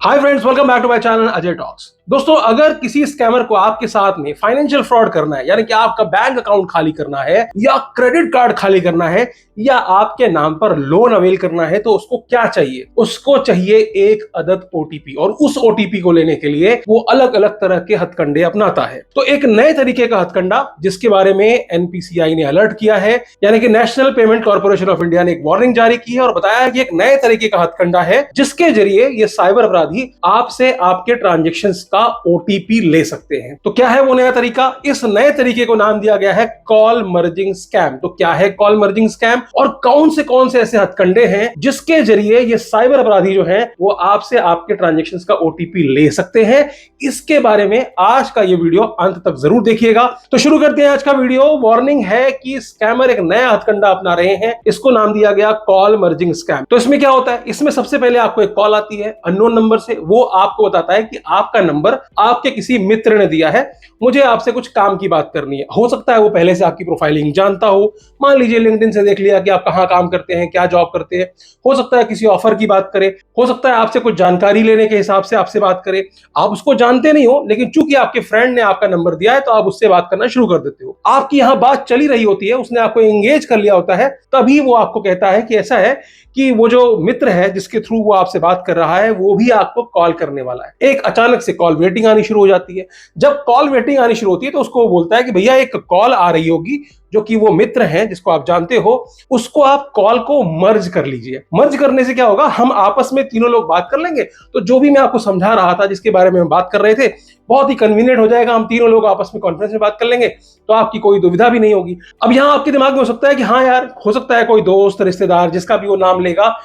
Hi friends, welcome back to my channel Ajay talks. दोस्तों, अगर किसी स्कैमर को आपके साथ में फाइनेंशियल फ्रॉड करना है, यानी कि आपका बैंक अकाउंट खाली करना है या क्रेडिट कार्ड खाली करना है या आपके नाम पर लोन अवेल करना है, तो उसको क्या चाहिए? उसको चाहिए एक अदद ओटीपी, और उस ओटीपी को लेने के लिए वो अलग अलग तरह के हथकंडे अपनाता है। तो एक नए तरीके का हथकंडा जिसके बारे में एनपीसीआई ने अलर्ट किया है, यानी कि national payment corporation of India ने एक वार्निंग जारी की है और बताया है कि एक नए तरीके का हथकंडा है जिसके जरिए ये साइबर अपराधी आपसे आपके ट्रांजैक्शंस का ओटीपी ले सकते हैं। तो क्या है वो नया तरीका? इस नए तरीके को नाम दिया गया है कॉल मर्जिंग स्कैम। तो क्या है कॉल मर्जिंग स्कैम और कौन से ऐसे हथकंडे हैं जिसके जरिए ये साइबर अपराधी जो है वो आपसे आपके ट्रांजैक्शंस का ओटीपी ले सकते हैं, इसके बारे में आज का ये वीडियो अंत तक जरूर देखिएगा। तो शुरू करते हैं आज का वीडियो। वार्निंग है कि स्कैमर एक नया हथकंडा अपना रहे हैं, इसको नाम दिया गया कॉल मर्जिंग स्कैम। तो इसमें क्या होता है? इसमें सबसे पहले आपको एक कॉल आती है अननोन नंबर से। वो आपको बताता है कि आपका नंबर आपके किसी मित्र ने दिया है, मुझे आपसे कुछ काम की बात करनी है। हो सकता है वो पहले से आपकी प्रोफाइलिंग जानता हो, मान लीजिए लिंक्डइन से देख लिया कि आप कहां काम करते हैं, क्या जॉब करते हैं। हो सकता है किसी ऑफर की बात करे, हो सकता है आपसे कुछ जानकारी लेने के हिसाब से आपसे बात करे। आप उसको जानते नहीं हो, लेकिन चूंकि आपके फ्रेंड ने आपका नंबर दिया है तो आप उससे बात करना शुरू कर देते हो। आपकी यहां बात चली रही होती है, उसने आपको एंगेज कर लिया होता है, तभी वो आपको कहता है कि ऐसा है कि वो जो मित्र है जिसके थ्रू वो आपसे बात कर रहा है वो भी आपको कॉल करने वाला है। एक अचानक से कॉल वेटिंग आनी शुरू हो जाती है। जब कॉल वेटिंग आनी शुरू होती है तो उसको बोलता है कि भैया एक कॉल आ रही होगी, जो कि वो मित्र हैं जिसको आप जानते हो, उसको आप कॉल को मर्ज कर लीजिए। मर्ज करने से क्या होगा, हम आपस में तीनों लोग बात कर लेंगे। तो जो भी मैं आपको समझा रहा था, जिसके बारे में हम बात कर रहे थे, बहुत ही कन्वीनियंट हो जाएगा। हम तीनों लोग आपस में कॉन्फ्रेंस में बात कर लेंगे, तो आपकी कोई दुविधा भी नहीं होगी। अब यहां आपके दिमाग में हो सकता है कि हाँ यार, हो सकता है कोई दोस्त रिश्तेदार जिसका भी वो नाम लेगा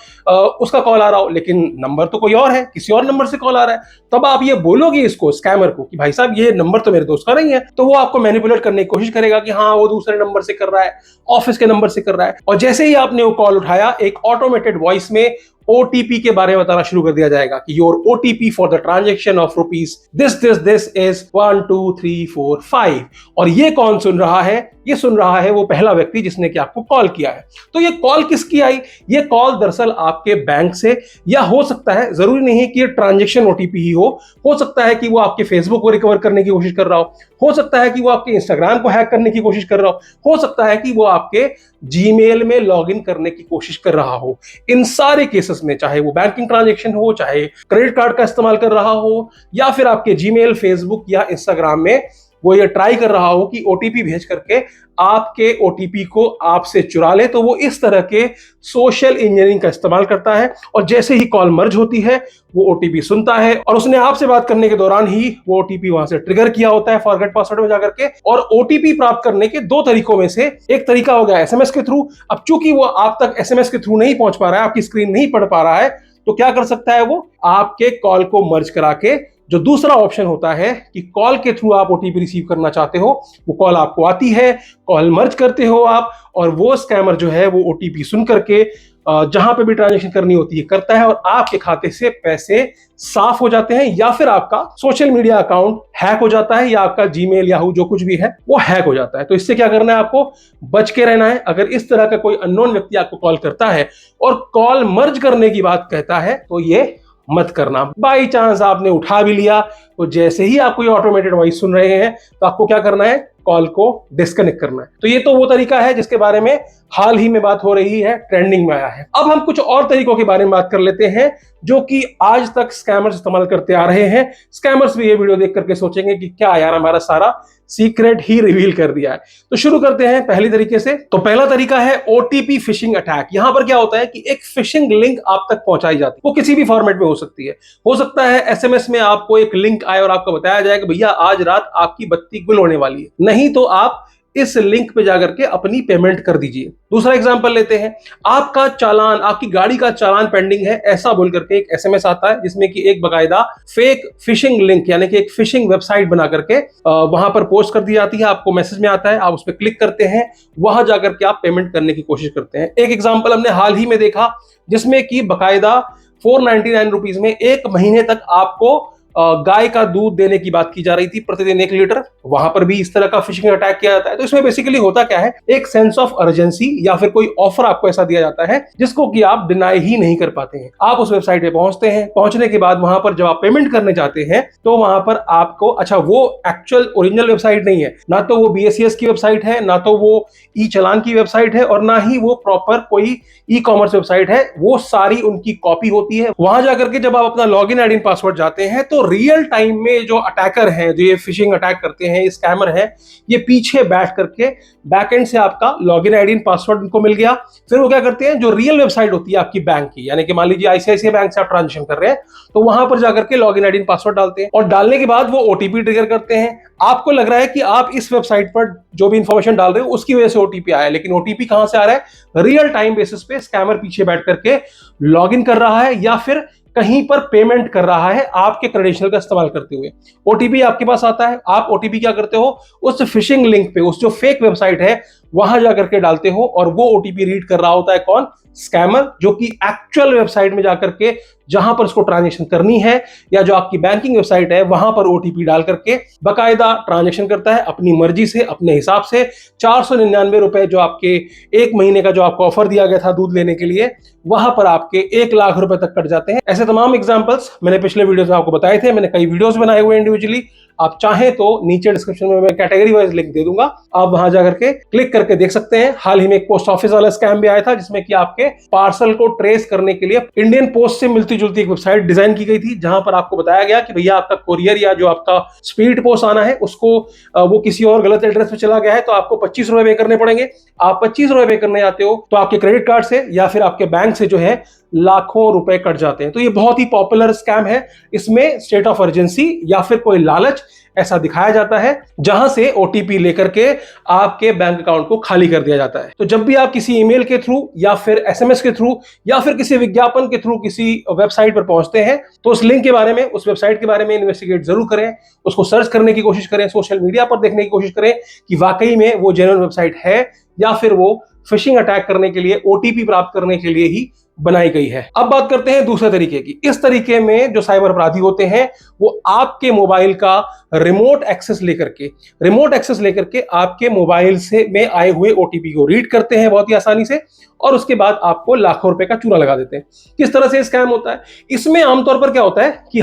उसका कॉल आ रहा हो, लेकिन नंबर तो कोई और है, किसी और नंबर से कॉल आ रहा है। तब आप ये बोलोगे इसको, स्कैमर को, कि भाई साहब ये नंबर तो मेरे दोस्त का नहीं है। तो वो आपको मैनिपुलेट करने की कोशिश करेगा कि हाँ वो दूसरे नंबर से कर रहा है, ऑफिस के नंबर से कर रहा है। और जैसे ही आपने वो कॉल उठाया, एक ऑटोमेटेड वॉइस में ओटीपी के बारे में बताना शुरू कर दिया जाएगा कि your OTP for the transaction of rupees this is 1 2 3 4 5। और ये कौन सुन रहा है? ये सुन रहा है वो पहला व्यक्ति जिसने कि आपको कॉल किया है। तो ये कॉल किसकी आई? ये कॉल दरअसल आपके बैंक से, या हो सकता है, जरूरी नहीं है कि ये ट्रांजैक्शन ओटीपी ही हो सकता है कि वो आपके फेसबुक को रिकवर करने की कोशिश कर रहा हो सकता है कि वो आपके इंस्टाग्राम को हैक करने की कोशिश कर रहा हो सकता है कि वो आपके जीमेल में लॉगिन करने की कोशिश कर रहा हो। इन सारे केसेस में, चाहे वो बैंकिंग ट्रांजैक्शन हो, चाहे क्रेडिट कार्ड का इस्तेमाल कर रहा हो, या फिर आपके जीमेल, फेसबुक या इंस्टाग्राम में वो ये ट्राई कर रहा हो कि ओटीपी भेज करके आपके ओटीपी को आपसे चुरा ले, तो वो इस तरह के सोशल इंजीनियरिंग का इस्तेमाल करता है। और जैसे ही कॉल मर्ज होती है, वो ओटीपी सुनता है, और उसने आपसे बात करने के दौरान ही वो ओटीपी वहां से ट्रिगर किया होता है फॉरगेट पासवर्ड में जाकर के। और ओटीपी प्राप्त करने के दो तरीकों में से एक तरीका हो गया एसएमएस के थ्रू। अब चूंकि वो आप तक एसएमएस के थ्रू नहीं पहुंच पा रहा है, आपकी स्क्रीन नहीं पढ़ पा रहा है, तो क्या कर सकता है वो? आपके कॉल को मर्ज करा के, जो दूसरा ऑप्शन होता है कि कॉल के थ्रू आप ओटीपी रिसीव करना चाहते हो, वो कॉल आपको आती है, कॉल मर्ज करते हो आप, और वो स्कैमर जो है वो ओटीपी सुन करके जहां पे भी ट्रांजैक्शन करनी होती है करता है, और आपके खाते से पैसे साफ हो जाते हैं, या फिर आपका सोशल मीडिया अकाउंट हैक हो जाता है, या आपका जीमेल, याहू, जो कुछ भी है वो हैक हो जाता है। तो इससे क्या करना है? आपको बच के रहना है। अगर इस तरह का कोई अननोन व्यक्ति आपको कॉल करता है और कॉल मर्ज करने की बात कहता है, तो ये मत करना। बाई चांस आपने उठा भी लिया, तो जैसे ही आप कोई ऑटोमेटेड वॉइस सुन रहे हैं, तो आपको क्या करना है? कॉल को डिस्कनेक्ट करना है। तो ये तो वो तरीका है जिसके बारे में हाल ही में बात हो रही है, ट्रेंडिंग में आया है। अब हम कुछ और तरीकों के बारे में बात कर लेते हैं जो कि आज तक स्कैमर्स इस्तेमाल करते आ रहे हैं। स्कैमर्स भी ये वीडियो देख करके सोचेंगे कि क्या यार, हमारा सारा सीक्रेट ही रिवील कर दिया है। तो शुरू करते हैं पहली तरीके से। तो पहला तरीका है ओटीपी फिशिंग अटैक। यहां पर क्या होता है कि एक फिशिंग लिंक आप तक पहुंचाई जाती है, वो किसी भी फॉर्मेट में हो सकती है। हो सकता है एसएमएस में आपको एक लिंक आए और आपको बताया जाए कि भैया आज रात आपकी बत्ती गुल होने वाली है, नहीं तो आप इस लिंक पे जाकर के अपनी पेमेंट कर दीजिए। दूसरा एग्जांपल लेते हैं, आपका चालान, आपकी गाड़ी का चालान पेंडिंग है, ऐसा बोल करके एक एसएमएस आता है जिसमें कि एक बकायदा फेक फिशिंग लिंक, यानी कि एक फिशिंग वेबसाइट बना करके वहां पर पोस्ट कर दी जाती है। आपको मैसेज में आता है, आप उस पर क्लिक करते हैं, वहां जाकर के आप पेमेंट करने की कोशिश करते हैं। एक एग्जाम्पल हमने हाल ही में देखा जिसमें कि बकायदा 499 रुपीज में एक महीने तक आपको गाय का दूध देने की बात की जा रही थी प्रतिदिन 1 लीटर, वहां पर भी इस तरह का फिशिंग अटैक किया जाता है। तो इसमें बेसिकली होता क्या है, एक सेंस ऑफ अर्जेंसी या फिर कोई ऑफर आपको ऐसा दिया जाता है जिसको कि आप डिनाई ही नहीं कर पाते हैं। आप उस वेबसाइट पे पहुंचते हैं, पहुंचने के बाद वहां पर जब आप पेमेंट करने जाते हैं तो वहां पर आपको, अच्छा वो एक्चुअल ओरिजिनल वेबसाइट नहीं है, ना तो वो BSES की वेबसाइट है, ना तो वो ई चालान की वेबसाइट है, और ना ही वो प्रॉपर कोई ई कॉमर्स वेबसाइट है। वो सारी उनकी कॉपी होती है। वहां जाकर के जब आप अपना लॉगिन आईडी पासवर्ड जाते हैं तो रियल टाइम में जो अटैकर हैं, जो ये फिशिंग अटैक करते हैं, स्कैमर है, ये पीछे बैठ करके बैकएंड से आपका लॉगिन आईडी पासवर्ड उनको मिल गया। फिर वो क्या करते हैं, जो रियल वेबसाइट होती है आपकी बैंक की, यानी कि मान लीजिए ICICI बैंक से आप ट्रांजेक्शन कर रहे हैं, तो वहां पर जाकर के लॉगिन आईडी पासवर्ड डालते हैं, और डालने के बाद वो OTP ट्रिगर करते हैं। आपको लग रहा है कि आप इस वेबसाइट पर जो भी इंफॉर्मेशन डाल रहे हो उसकी वजह से OTP आया है, लेकिन OTP कहां से आ रहा है, रियल टाइम बेसिस पे स्कैमर पीछे बैठ करके लॉगिन कर रहा है या फिर कहीं पर पेमेंट कर रहा है आपके क्रेडेंशियल का इस्तेमाल करते हुए। OTP आपके पास आता है, आप OTP क्या करते हो, उस फिशिंग लिंक पे, उस जो फेक वेबसाइट है वहां जाकर के डालते हो, और वो OTP रीड कर रहा होता है कौन, स्कैमर, जो कि एक्चुअल वेबसाइट में जाकर के जहां पर उसको ट्रांजेक्शन करनी है या जो आपकी बैंकिंग वेबसाइट है वहां पर OTP डाल करके बकायदा ट्रांजेक्शन करता है अपनी मर्जी से, अपने हिसाब से। 499 रुपए जो आपके 1 महीने का जो आपको ऑफर दिया गया था दूध लेने के लिए, वहां पर आपके 1 लाख रुपए तक कट जाते हैं। ऐसे तमाम एग्जांपल्स मैंने पिछले वीडियोस में आपको बताए थे। मैंने कई वीडियोस बनाए हुए इंडिविजुअली, आप चाहें तो नीचे डिस्क्रिप्शन में मैं कैटेगरी वाइज लिंक दे दूंगा, आप वहां जाकर के क्लिक करके देख सकते हैं। हाल ही में एक पोस्ट ऑफिस वाला स्कैम भी आया था जिसमें कि आपके पार्सल को ट्रेस करने के लिए इंडियन पोस्ट से मिलती जुलती एक वेबसाइट डिजाइन की गई थी, जहां पर आपको बताया गया कि भैया आपका कोरियर या जो आपका स्पीड पोस्ट आना है उसको वो किसी और गलत एड्रेस पे चला गया है, तो आपको 25 रुपए पे करने पड़ेंगे। आप 25 रुपए पे करने जाते हो तो आपके क्रेडिट कार्ड से या फिर आपके बैंक से जो है लाखों रुपए कट जाते हैं। तो ये बहुत ही पॉपुलर स्कैम है। इसमें स्टेट ऑफ अर्जेंसी या फिर कोई लालच ऐसा दिखाया जाता है जहां से OTP लेकर के आपके बैंक अकाउंट को खाली कर दिया जाता है। तो जब भी आप किसी ईमेल के थ्रू या फिर SMS के थ्रू या फिर किसी विज्ञापन के थ्रू किसी वेबसाइट पर पहुंचते हैं तो उस लिंक के बारे में, उस वेबसाइट के बारे में इन्वेस्टिगेट जरूर करें, उसको सर्च करने की कोशिश करें, सोशल मीडिया पर देखने की कोशिश करें कि वाकई में वो जेन्युइन वेबसाइट है या फिर वो फिशिंग अटैक करने के लिए, OTP प्राप्त करने के लिए ही बनाई गई है। अब बात करते हैं दूसरे तरीके की। इस तरीके में जो साइबर अपराधी होते हैं वो आपके मोबाइल का रिमोट एक्सेस लेकर के आपके मोबाइल से में आए हुए OTP को रीड करते हैं बहुत ही आसानी से, और उसके बाद आपको लाखों रुपए का चूना लगा देते हैं। किस तरह से स्कैम होता है, इसमें आमतौर पर क्या होता है कि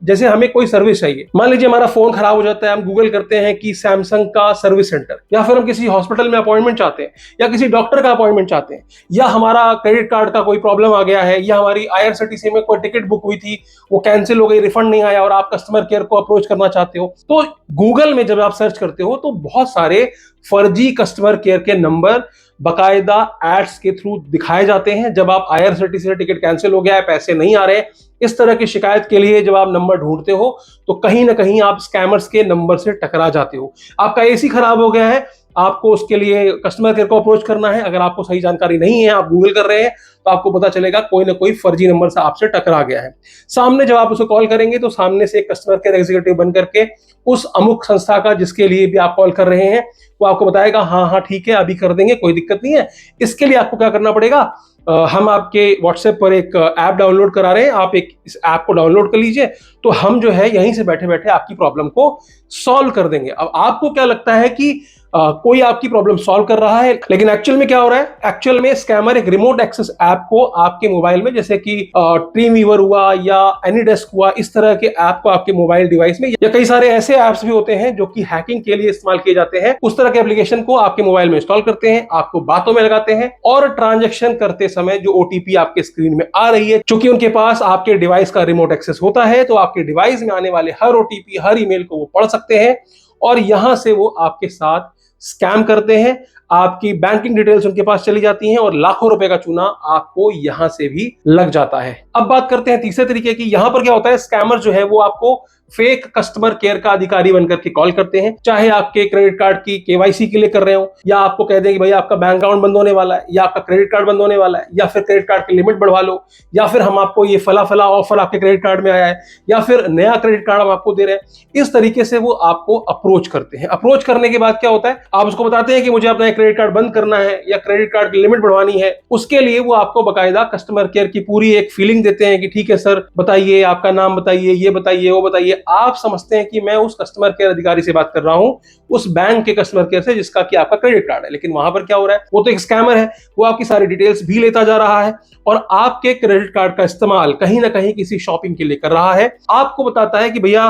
जैसे हमें कोई सर्विस चाहिए, मान लीजिए हमारा फोन खराब हो जाता है, हम गूगल करते हैं कि सैमसंग का सर्विस सेंटर, या फिर हम किसी हॉस्पिटल में अपॉइंटमेंट चाहते हैं या किसी डॉक्टर का अपॉइंटमेंट चाहते हैं, या हमारा क्रेडिट कार्ड का कोई प्रॉब्लम आ गया है, या हमारी IRCTC में कोई टिकट बुक हुई थी वो कैंसिल हो गई, रिफंड नहीं आया और आप कस्टमर केयर को अप्रोच करना चाहते हो। तो गूगल में जब आप सर्च करते हो तो बहुत सारे फर्जी कस्टमर केयर के नंबर बकायदा एड्स के थ्रू दिखाए जाते हैं। जब आप IRCTC से टिकट कैंसिल हो गया है, पैसे नहीं आ रहे, इस तरह की शिकायत के लिए जब आप नंबर ढूंढते हो तो कहीं ना कहीं आप स्कैमर्स के नंबर से टकरा जाते हो। आपका AC खराब हो गया है, आपको उसके लिए कस्टमर केयर को अप्रोच करना है, अगर आपको सही जानकारी नहीं है, आप गूगल कर रहे हैं, तो आपको पता चलेगा कोई ना कोई फर्जी नंबर से आपसे टकरा गया है। सामने जब आप उसे कॉल करेंगे तो सामने से एक कस्टमर केयर एग्जीक्यूटिव बन करके उस अमुक संस्था का जिसके लिए भी आप कॉल कर रहे हैं वो आपको बताएगा हाँ हाँ ठीक है अभी कर देंगे, कोई दिक्कत नहीं है। इसके लिए आपको क्या करना पड़ेगा, हम आपके व्हाट्सएप पर एक ऐप डाउनलोड करा रहे हैं, आप इस ऐप को डाउनलोड कर लीजिए, तो हम जो है यहीं से बैठे बैठे आपकी प्रॉब्लम को सॉल्व कर देंगे। अब आपको क्या लगता है कि कोई आपकी प्रॉब्लम सॉल्व कर रहा है, लेकिन एक्चुअल में क्या हो रहा है, एक्चुअल में स्कैमर एक रिमोट एक्सेस ऐप को आपके मोबाइल में, जैसे कि ड्रीमवीवर हुआ या एनीडेस्क हुआ, इस तरह के ऐप को आपके मोबाइल डिवाइस में, या कई सारे ऐसे ऐप्स भी होते हैं जो कि हैकिंग के लिए इस्तेमाल किए जाते हैं, उस तरह के एप्लीकेशन को आपके मोबाइल में इंस्टॉल करते हैं, आपको बातों में लगाते हैं, और ट्रांजेक्शन करते समय जो OTP आपके स्क्रीन में आ रही है, चूंकि उनके पास आपके डिवाइस का रिमोट एक्सेस होता है, तो आपके डिवाइस में आने वाले हर OTP, हर ईमेल को वो पढ़ सकते हैं और यहां से वो आपके साथ स्कैम करते हैं। आपकी बैंकिंग डिटेल्स उनके पास चली जाती हैं और लाखों रुपए का चूना आपको यहां से भी लग जाता है। अब बात करते हैं तीसरे तरीके की। यहां पर क्या होता है, स्कैमर जो है वो आपको फेक कस्टमर केयर का अधिकारी बनकर के कॉल करते हैं, चाहे आपके क्रेडिट कार्ड की केवाईसी के लिए कर रहे हो, या आपको कह दें कि भाई आपका बैंक अकाउंट बंद होने वाला है, या आपका क्रेडिट कार्ड बंद होने वाला है, या फिर क्रेडिट कार्ड की लिमिट बढ़वा लो, या फिर हम आपको ये फला फला ऑफर आपके क्रेडिट कार्ड में आया है, या फिर नया क्रेडिट कार्ड हम आपको दे रहे हैं। इस तरीके से वो आपको अप्रोच करते हैं। अप्रोच करने के बाद क्या होता है, आप उसको बताते हैं कि मुझे अपना क्रेडिट कार्ड बंद करना है या क्रेडिट कार्ड की लिमिट बढ़वानी है। उसके लिए वो आपको बकायदा कस्टमर केयर की पूरी एक फीलिंग देते हैं कि ठीक है सर, बताइए, आपका नाम बताइए, ये बताइए, वो बताइए। आप समझते हैं कि मैं उस कस्टमर केयर अधिकारी से बात कर रहा हूं, उस बैंक के कस्टमर केयर से जिसका कि आपका क्रेडिट कार्ड है। लेकिन वहां पर क्या हो रहा है, वो तो एक स्कैमर है, वो आपकी सारी डिटेल्स भी लेता जा रहा है और आपके क्रेडिट कार्ड का इस्तेमाल कहीं ना कहीं किसी शॉपिंग के लिए कर रहा है। आपको बताता है कि भैया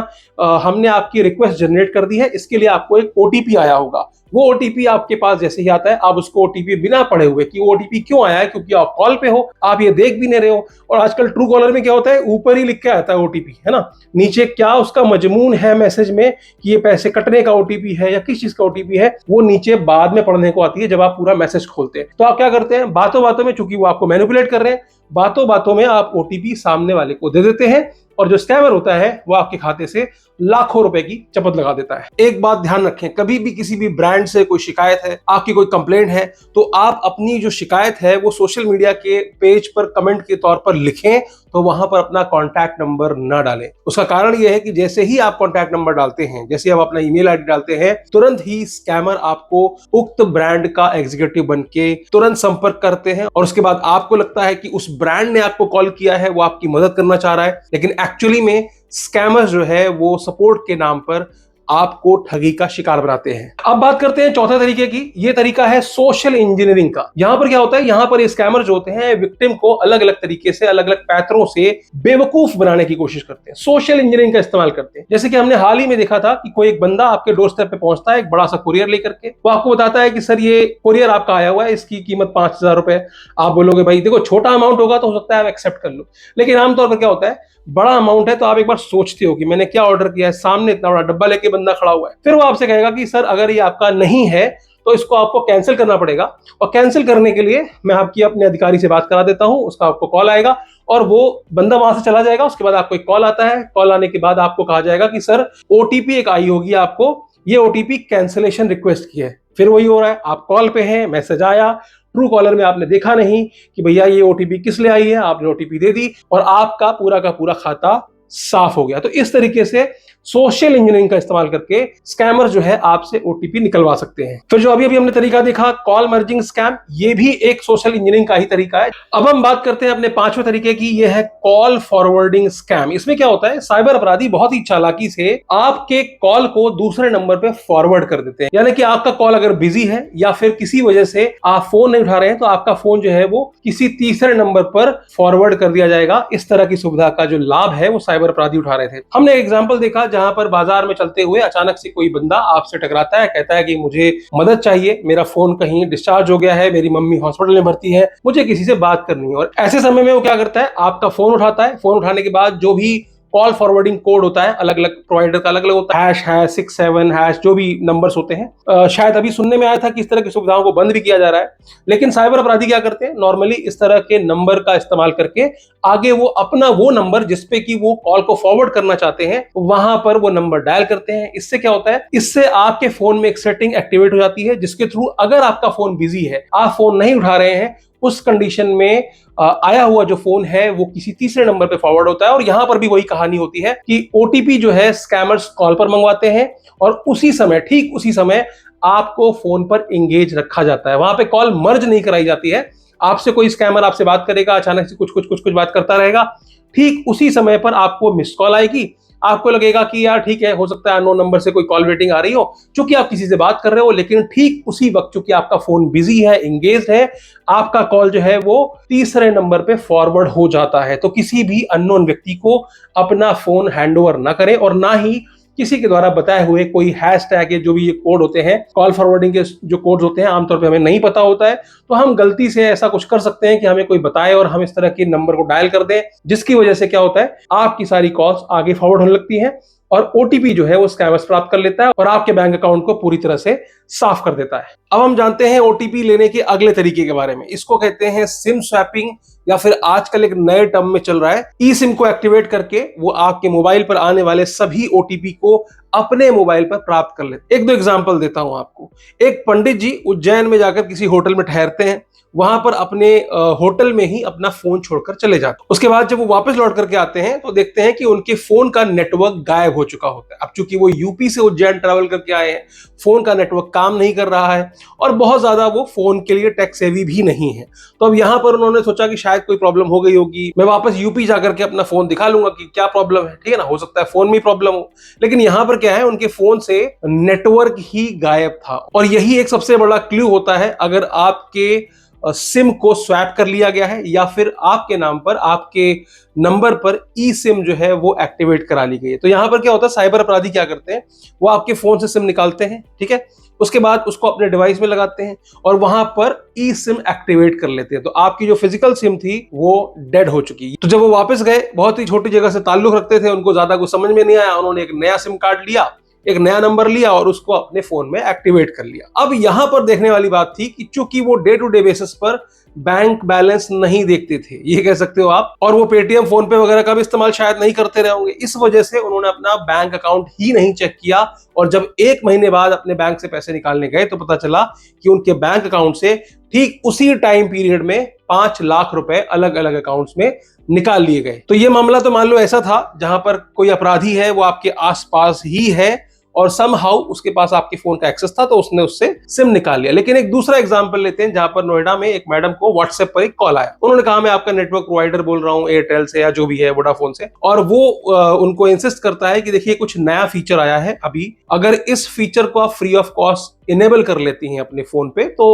हमने आपकी रिक्वेस्ट जनरेट कर दी है, इसके लिए आपको एक ओटीपी आया होगा। वो ओटीपी आपके पास जैसे ही आता है, आप उसको ओटीपी बिना पढ़े हुए कि वो ओटीपी क्यों आया है, क्योंकि आप कॉल पे हो, आप ये देख भी नहीं रहे हो। और आजकल ट्रू कॉलर में क्या होता है, ऊपर ही लिख के आता है ओटीपी, है ना, नीचे क्या उसका मजमून है मैसेज में कि ये पैसे कटने का ओटीपी है या किस चीज का ओटीपी है, वो नीचे बाद में पढ़ने को आती है जब आप पूरा मैसेज खोलते हैं। तो आप क्या करते हैं, बातों बातों में, चूंकि वो आपको मैनिपुलेट कर रहे हैं, बातों बातों में आप ओटीपी सामने वाले को दे देते हैं और जो स्कैमर होता है वो आपके खाते से लाखों रुपए की चपत लगा देता है। एक बात ध्यान रखें, कभी भी किसी भी ब्रांड से कोई शिकायत है, आपकी कोई कंप्लेंट है, तो आप अपनी जो शिकायत है वो सोशल मीडिया के पेज पर कमेंट के तौर पर लिखें, तो वहां पर अपना कॉन्टैक्ट नंबर ना डालें। उसका कारण यह है कि जैसे ही आप कॉन्टैक्ट नंबर डालते हैं, जैसे आप अपना ईमेल आईडी डालते हैं, तुरंत ही स्कैमर आपको उक्त ब्रांड का एग्जीक्यूटिव बन के तुरंत संपर्क करते हैं और उसके बाद आपको लगता है कि उस ब्रांड ने आपको कॉल किया है, वो आपकी मदद करना चाह रहा है, लेकिन एक्चुअली में स्कैमर्स जो है वो सपोर्ट के नाम पर आपको ठगी का शिकार बनाते हैं। अब बात करते हैं चौथे तरीके की। ये तरीका है सोशल इंजीनियरिंग का। यहां पर क्या होता है, यहां पर ये स्कैमर जो होते हैं विक्टिम को अलग अलग तरीके से, अलग अलग पैतरों से बेवकूफ बनाने की कोशिश करते हैं, सोशल इंजीनियरिंग का इस्तेमाल करते हैं। जैसे कि हमने हाल ही में देखा था कि कोई एक बंदा आपके डोर स्टेप पे पहुंचता है एक बड़ा सा कुरियर लेकर के, वो आपको बताता है कि सर ये कुरियर आपका आया हुआ है, इसकी कीमत 5,000 रुपए। आप बोलोगे भाई देखो छोटा अमाउंट होगा तो हो सकता है आप एक्सेप्ट कर लो, लेकिन आमतौर पर क्या होता है, बड़ा अमाउंट है तो आप एक बार सोचते हो कि मैंने क्या ऑर्डर किया है, सामने इतना बड़ा डब्बा लेके बंदा खड़ा हुआ है, फिर वो आपसे कहेगा कि सर अगर ये आपका नहीं है तो इसको आपको कैंसिल करना पड़ेगा, और कैंसिल करने के लिए मैं आपकी अपने अधिकारी से बात करा देता हूं, उसका आपको कॉल आएगा और वो बंदा वहां से चला जाएगा। उसके बाद आपको एक कॉल आता है, कॉल आने के बाद आपको कहा जाएगा कि सर ओटीपी एक आई होगी आपको, ये ओटीपी कैंसिलेशन रिक्वेस्ट की है। फिर वही हो रहा है, आप कॉल पे हैं, मैसेज आया, ट्रू कॉलर में आपने देखा नहीं कि भैया ये ओटीपी किस लिए आई है, आपने ओटीपी दे दी और आपका पूरा का पूरा खाता साफ हो गया। तो इस तरीके से सोशल इंजीनियरिंग का इस्तेमाल करके स्कैमर जो है आपसे ओटीपी निकलवा सकते हैं। फिर जो अभी अभी हमने तरीका देखा कॉल मर्जिंग स्कैम, ये भी एक सोशल इंजीनियरिंग का ही तरीका है। अब हम बात करते हैं अपने पांचवें तरीके की, ये है कॉल फॉरवर्डिंग स्कैम। इसमें क्या होता है, साइबर अपराधी बहुत ही चालाकी से आपके कॉल को दूसरे नंबर पे फॉरवर्ड कर देते हैं। यानी कि आपका कॉल अगर बिजी है या फिर किसी वजह से आप फोन नहीं उठा रहे हैं, तो आपका फोन जो है वो किसी तीसरे नंबर पर फॉरवर्ड कर दिया जाएगा। इस तरह की सुविधा का जो लाभ है वो साइबर अपराधी उठा रहे थे। हमने एक एग्जाम्पल देखा जहां पर बाजार में चलते हुए अचानक से कोई बंदा आपसे टकराता है, कहता है कि मुझे मदद चाहिए, मेरा फोन कहीं डिस्चार्ज हो गया है, मेरी मम्मी हॉस्पिटल में भर्ती है, मुझे किसी से बात करनी है। और ऐसे समय में वो क्या करता है, आपका फोन उठाता है, फोन उठाने के बाद जो भी कॉल फॉरवर्डिंग कोड होता है, अलग अलग प्रोवाइडर का अलग अलग होता है, ##67# जो भी नंबर्स होते हैं, शायद अभी सुनने में आया था कि इस तरह की सुविधाओं को बंद भी किया जा रहा है। लेकिन साइबर अपराधी क्या करते हैं, नॉर्मली इस तरह के नंबर का इस्तेमाल करके आगे वो अपना वो नंबर जिसपे कि वो कॉल को फॉरवर्ड करना चाहते हैं वहां पर वो नंबर डायल करते हैं। इससे क्या होता है, इससे आपके फोन में एक सेटिंग एक्टिवेट हो जाती है जिसके थ्रू अगर आपका फोन बिजी है, आप फोन नहीं उठा रहे हैं, उस कंडीशन में आया हुआ जो फोन है वो किसी तीसरे नंबर पे फॉरवर्ड होता है। और यहां पर भी वही कहानी होती है कि ओटीपी जो है स्कैमर्स कॉल पर मंगवाते हैं और उसी समय, ठीक उसी समय आपको फोन पर एंगेज रखा जाता है। वहां पे कॉल मर्ज नहीं कराई जाती है। आपसे कोई स्कैमर आपसे बात करेगा, अचानक से कुछ बात करता रहेगा, ठीक उसी समय पर आपको मिस कॉल आएगी। आपको लगेगा कि यार ठीक है, हो सकता है अननोन नंबर से कोई कॉल वेटिंग आ रही हो, चूंकि आप किसी से बात कर रहे हो, लेकिन ठीक उसी वक्त चूंकि आपका फोन बिजी है, एंगेज है, आपका कॉल जो है वो तीसरे नंबर पे फॉरवर्ड हो जाता है। तो किसी भी अननोन व्यक्ति को अपना फोन हैंडओवर ना करें और ना ही किसी के द्वारा बताए हुए कोई हैशटैग या जो भी ये कोड होते हैं, कॉल फॉरवर्डिंग के जो कोड्स होते हैं, आमतौर पे हमें नहीं पता होता है, तो हम गलती से ऐसा कुछ कर सकते हैं कि हमें कोई बताए और हम इस तरह के नंबर को डायल कर दें, जिसकी वजह से क्या होता है, आपकी सारी कॉल्स आगे फॉरवर्ड होने लगती हैं और ओटीपी जो है वो स्कैमर्स प्राप्त कर लेता है और आपके बैंक अकाउंट को पूरी तरह से साफ कर देता है। अब हम जानते हैं ओटीपी लेने के अगले तरीके के बारे में। इसको कहते हैं सिम स्वैपिंग, या फिर आजकल एक नए टर्म में चल रहा है ई सिम को एक्टिवेट करके वो आपके मोबाइल पर आने वाले सभी ओटीपी को अपने मोबाइल पर प्राप्त कर लेते। एक दो एग्जांपल देता हूं आपको। एक पंडित जी उज्जैन में जाकर किसी होटल में ठहरते हैं, वहां पर अपने होटल में ही अपना फोन छोड़कर चले जाते हैं। उसके बाद जब वो वापस लौट करके आते हैं तो देखते हैं कि उनके फोन का नेटवर्क गायब हो चुका होता है। अब चूंकि वो यूपी से उज्जैन ट्रैवल करके आए हैं, फोन का नेटवर्क काम नहीं कर रहा है और बहुत ज्यादा वो फोन के लिए टेक सेवी भी नहीं है। तो अब यहां पर उन्होंने सोचा कि शायद कोई प्रॉब्लम हो गई होगी, मैं वापस यूपी जाकर के अपना फोन दिखा लूंगा कि क्या प्रॉब्लम है, ठीक है ना, हो सकता है फोन में प्रॉब्लम हो। लेकिन यहां पर क्या है, उनके फोन से नेटवर्क ही गायब था। और यही एक सबसे बड़ा क्लू होता है अगर आपके सिम को स्वैप कर लिया गया है या फिर आपके नाम पर, आपके नंबर पर ई सिम जो है वो एक्टिवेट करा ली गई है। तो यहां पर क्या होता है, साइबर अपराधी क्या करते हैं, वो आपके फोन से सिम निकालते हैं, ठीक है, उसके बाद उसको अपने डिवाइस में लगाते हैं और वहां पर ई सिम एक्टिवेट कर लेते हैं। तो आपकी जो फिजिकल सिम थी वो डेड हो चुकी है। तो जब वो वापस गए, बहुत ही छोटी जगह से ताल्लुक रखते थे, उनको ज्यादा कुछ समझ में नहीं आया, उन्होंने एक नया सिम कार्ड लिया, एक नया नंबर लिया और उसको अपने फोन में एक्टिवेट कर लिया। अब यहां पर देखने वाली बात थी कि चूंकि वो डे टू डे बेसिस पर बैंक बैलेंस नहीं देखते थे, ये कह सकते हो आप, और वो पेटीएम, फोन पे वगैरह का भी इस्तेमाल शायद नहीं करते रहे होंगे, इस वजह से उन्होंने अपना बैंक अकाउंट ही नहीं चेक किया। और जब 1 महीने बाद अपने बैंक से पैसे निकालने गए तो पता चला कि उनके बैंक अकाउंट से ठीक उसी टाइम पीरियड में 5 लाख रुपए अलग अलग अकाउंट्स में निकाल लिए गए। तो ये मामला तो मान लो ऐसा था जहां पर कोई अपराधी है, वो आपके आसपास ही है और समहाउ उसके पास आपके फोन का एक्सेस था तो उसने उससे सिम निकाल लिया। लेकिन एक दूसरा एग्जांपल लेते हैं, जहां पर नोएडा में एक मैडम को व्हाट्सएप पर एक कॉल आया। उन्होंने कहा मैं आपका नेटवर्क प्रोवाइडर बोल रहा हूं, एयरटेल से या जो भी है, वोडाफोन से, और वो उनको इंसिस्ट करता है कि देखिए कुछ नया फीचर आया है अभी, अगर इस फीचर को आप फ्री ऑफ कॉस्ट इनेबल कर लेती हैं अपने फोन पे तो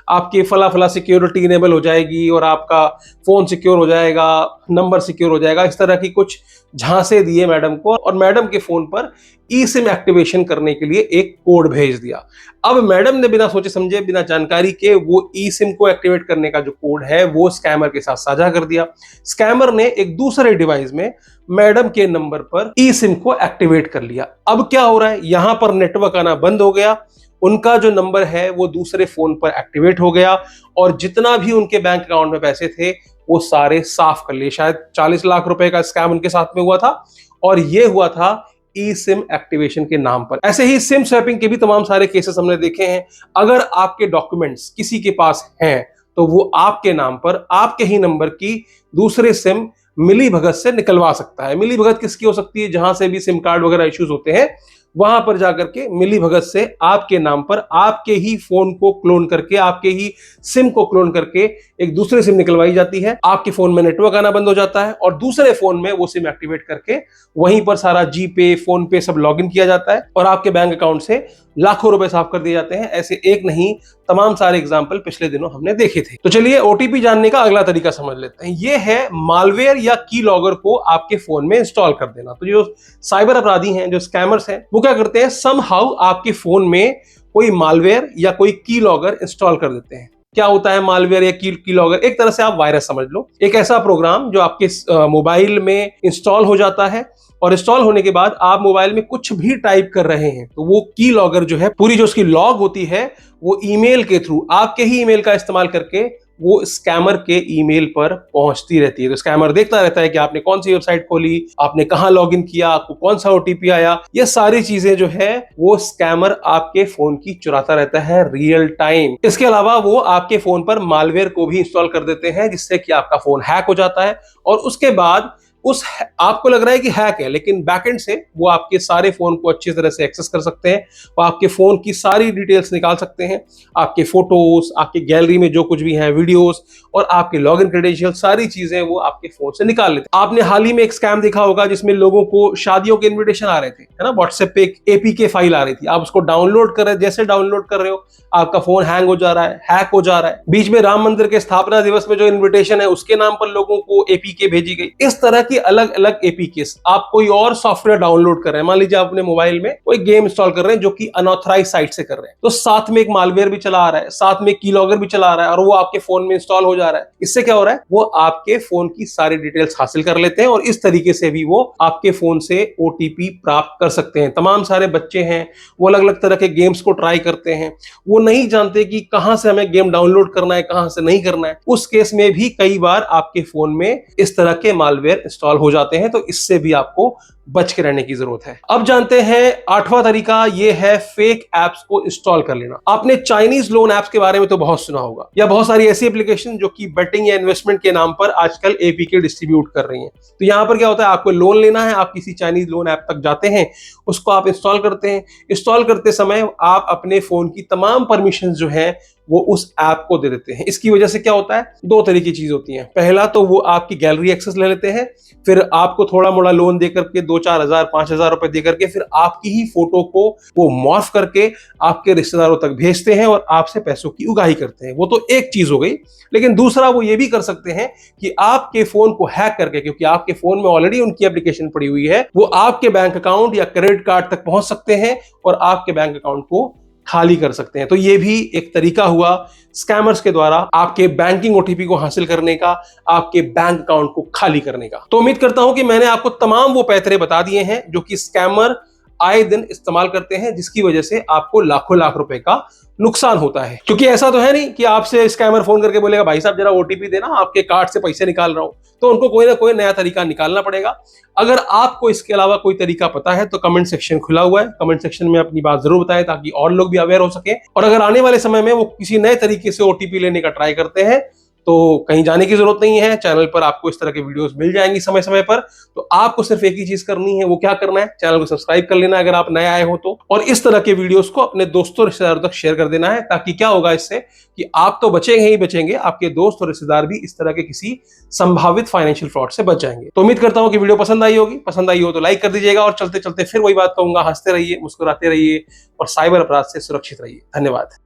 आपकी फला फला सिक्योरिटी इनेबल हो जाएगी और आपका फोन सिक्योर हो जाएगा, नंबर सिक्योर हो जाएगा। इस तरह की कुछ झांसे दिए मैडम को और मैडम के फोन पर ई सिम एक्टिवेशन करने के लिए एक कोड भेज दिया। अब मैडम ने बिना सोचे समझे, बिना जानकारी के वो ई सिम को एक्टिवेट करने का जो कोड है वो स्कैमर के साथ साझा कर दिया। स्कैमर ने एक दूसरे डिवाइस में मैडम के नंबर पर ई सिम को एक्टिवेट कर लिया। अब क्या हो रहा है, यहां पर नेटवर्क आना बंद हो गया, उनका जो नंबर है वो दूसरे फोन पर एक्टिवेट हो गया और जितना भी उनके बैंक अकाउंट में पैसे थे वो सारे साफ कर लिए। शायद 40 लाख रुपए का स्कैम उनके साथ में हुआ था और ये हुआ था ई सिम एक्टिवेशन के नाम पर। ऐसे ही सिम स्वैपिंग के भी तमाम सारे केसेस हमने देखे हैं। अगर आपके डॉक्यूमेंट्स किसी के पास हैं तो वो आपके नाम पर आपके ही नंबर की दूसरे सिम मिली भगत से निकलवा सकता है। मिली भगत किसकी हो सकती है, जहां से भी सिम कार्ड वगैरह इश्यूज होते हैं वहां पर जाकर के मिली भगत से आपके नाम पर आपके ही फोन को क्लोन करके, आपके ही सिम को क्लोन करके एक दूसरे सिम निकलवाई जाती है। आपके फोन में नेटवर्क आना बंद हो जाता है और दूसरे फोन में वो सिम एक्टिवेट करके वहीं पर सारा जीपे, फोन पे सब लॉगिन किया जाता है और आपके बैंक अकाउंट से लाखों रुपए साफ कर दिए जाते हैं। ऐसे एक नहीं तमाम सारे एग्जाम्पल पिछले दिनों हमने देखे थे। तो चलिए ओटीपी जानने का अगला तरीका समझ लेते हैं। यह है मालवेयर या की लॉगर को आपके फोन में इंस्टॉल कर देना। तो जो साइबर अपराधी हैं, जो स्कैमर्स हैं, वो क्या करते हैं, समहाउ आपके फोन में कोई मालवेयर या कोई की लॉगर इंस्टॉल कर देते हैं। क्या होता है मालवेयर या की लॉगर, एक तरह से आप वायरस समझ लो। एक ऐसा प्रोग्राम जो आपके मोबाइल में इंस्टॉल हो जाता है और इंस्टॉल होने के बाद आप मोबाइल में कुछ भी टाइप कर रहे हैं तो वो की लॉगर जो है, पूरी जो उसकी लॉग होती है वो ईमेल के थ्रू, आपके ही ईमेल का इस्तेमाल करके वो स्कैमर के ईमेल पर पहुंचती रहती है। तो स्कैमर देखता रहता है कि आपने कौन सी वेबसाइट खोली, आपने कहां लॉगिन किया, आपको कौन सा ओटीपी आया। ये सारी चीजें जो है वो स्कैमर आपके फोन की चुराता रहता है रियल टाइम। इसके अलावा वो आपके फोन पर मालवेयर को भी इंस्टॉल कर देते हैं जिससे कि आपका फोन हैक हो जाता है और उसके बाद उस आपको लग रहा है कि हैक है, लेकिन बैकएंड से वो आपके सारे फोन को अच्छी तरह से एक्सेस कर सकते हैं। वो आपके फोन की सारी डिटेल्स निकाल सकते हैं, आपके फोटोज, आपके गैलरी में जो कुछ भी है, वीडियोस और आपके लॉगिन क्रेडेंशियल, सारी चीजें वो आपके फोन से निकाल लेते हैं। आपने हाल ही में एक स्कैम देखा होगा जिसमें लोगों को शादियों के इन्विटेशन आ रहे थे, है ना, व्हाट्सएप पे एक एपीके फाइल आ रही थी, आप उसको डाउनलोड कर रहे, जैसे डाउनलोड कर रहे हो आपका फोन हैंग हो जा रहा है, हैक हो जा रहा है। बीच में राम मंदिर के स्थापना दिवस में जो इन्विटेशन है उसके नाम पर लोगों को एपीके भेजी गई। इस तरह कि अलग अलग एपीकेस, आप कोई और सॉफ्टवेयर डाउनलोड कर रहे हैं, मान लीजिए आप अपने मोबाइल में कोई गेम इंस्टॉल कर रहे हैं जो कि अनऑथराइज साइट से कर रहे हैं, तो साथ में एक मालवेयर भी चला आ रहा है, साथ में कीलॉगर भी चला आ रहा है, और वो आपके फोन में इंस्टॉल हो जा रहा है। इससे क्या हो रहा है, वो आपके फोन की सारी डिटेल्स हासिल कर लेते हैं और इस तरीके से भी वो आपके फोन से ओटीपी प्राप्त कर सकते हैं। तमाम सारे बच्चे हैं, वो अलग अलग तरह के गेम्स को ट्राई करते हैं, वो नहीं जानते कि कहां से हमें गेम डाउनलोड करना है, कहां से नहीं करना है। उस केस में भी कई बार आपके फोन में इस तरह के मालवेयर इंस्टॉल हो जाते हैं, तो इससे भी आपको बच के रहने की जरूरत है। अब जानते हैं आठवां तरीका, ये है फेक एप्स को इंस्टॉल कर लेना। आपने चाइनीज लोन एप्स के बारे में तो बहुत सुना होगा, या बहुत सारी ऐसी एप्लीकेशन जो कि बेटिंग या इन्वेस्टमेंट के नाम पर आजकल एपीके डिस्ट्रीब्यूट कर रही हैं। तो यहां पर क्या होता है, आपको लोन लेना है, आप किसी चाइनीज लोन ऐप तक जाते हैं, उसको आप इंस्टॉल करते हैं। इंस्टॉल करते समय आप अपने फोन की तमाम परमिशन जो है वो उस ऐप को दे देते हैं। इसकी वजह से क्या होता है, दो तरह की चीज होती हैं। पहला तो वो आपकी गैलरी एक्सेस ले लेते हैं, फिर आपको थोड़ा मोड़ा लोन देकर के 2-4 हजार 5,000 रुपए देकर के फिर आपकी ही फोटो को वो मॉर्फ करके आपके रिश्तेदारों तक भेजते हैं और आपसे पैसों की उगाही करते हैं। वो तो एक चीज हो गई, लेकिन दूसरा वो ये भी कर सकते हैं कि आपके फोन को हैक करके, क्योंकि आपके फोन में ऑलरेडी उनकी एप्लीकेशन पड़ी हुई है, वो आपके बैंक अकाउंट या क्रेडिट कार्ड तक पहुंच सकते हैं और आपके बैंक अकाउंट को खाली कर सकते हैं। तो ये भी एक तरीका हुआ स्कैमर्स के द्वारा आपके बैंकिंग ओटीपी को हासिल करने का, आपके बैंक अकाउंट को खाली करने का। तो उम्मीद करता हूं कि मैंने आपको तमाम वो पैतरे बता दिए हैं जो कि स्कैमर आए दिन इस्तेमाल करते हैं, जिसकी वजह से आपको लाखों लाख रुपए का नुकसान होता है। क्योंकि ऐसा तो है नहीं कि आपसे स्कैमर फोन करके बोलेगा भाई साहब जरा ओटीपी देना, आपके कार्ड से पैसे निकाल रहा हूं, तो उनको कोई ना कोई नया तरीका निकालना पड़ेगा। अगर आपको इसके अलावा कोई तरीका पता है तो कमेंट सेक्शन खुला हुआ है, कमेंट सेक्शन में अपनी बात जरूर बताएं ताकि और लोग भी अवेयर हो सके। और अगर आने वाले समय में वो किसी नए तरीके से ओटीपी लेने का ट्राई करते हैं तो कहीं जाने की जरूरत नहीं है, चैनल पर आपको इस तरह के वीडियोस मिल जाएंगी समय समय पर। तो आपको सिर्फ एक ही चीज करनी है, वो क्या करना है, चैनल को सब्सक्राइब कर लेना अगर आप नए आए हो तो, और इस तरह के वीडियोस को अपने दोस्तों रिश्तेदारों तक शेयर कर देना है, ताकि क्या होगा इससे कि आप तो बचेंगे ही बचेंगे, आपके दोस्त और रिश्तेदार भी इस तरह के किसी संभावित फाइनेंशियल फ्रॉड से बच जाएंगे। तो उम्मीद करता हूं कि वीडियो पसंद आई होगी, पसंद आई हो तो लाइक कर दीजिएगा, और चलते चलते फिर वही बात कहूंगा, हंसते रहिए, मुस्कुराते रहिए और साइबर अपराध से सुरक्षित रहिए। धन्यवाद।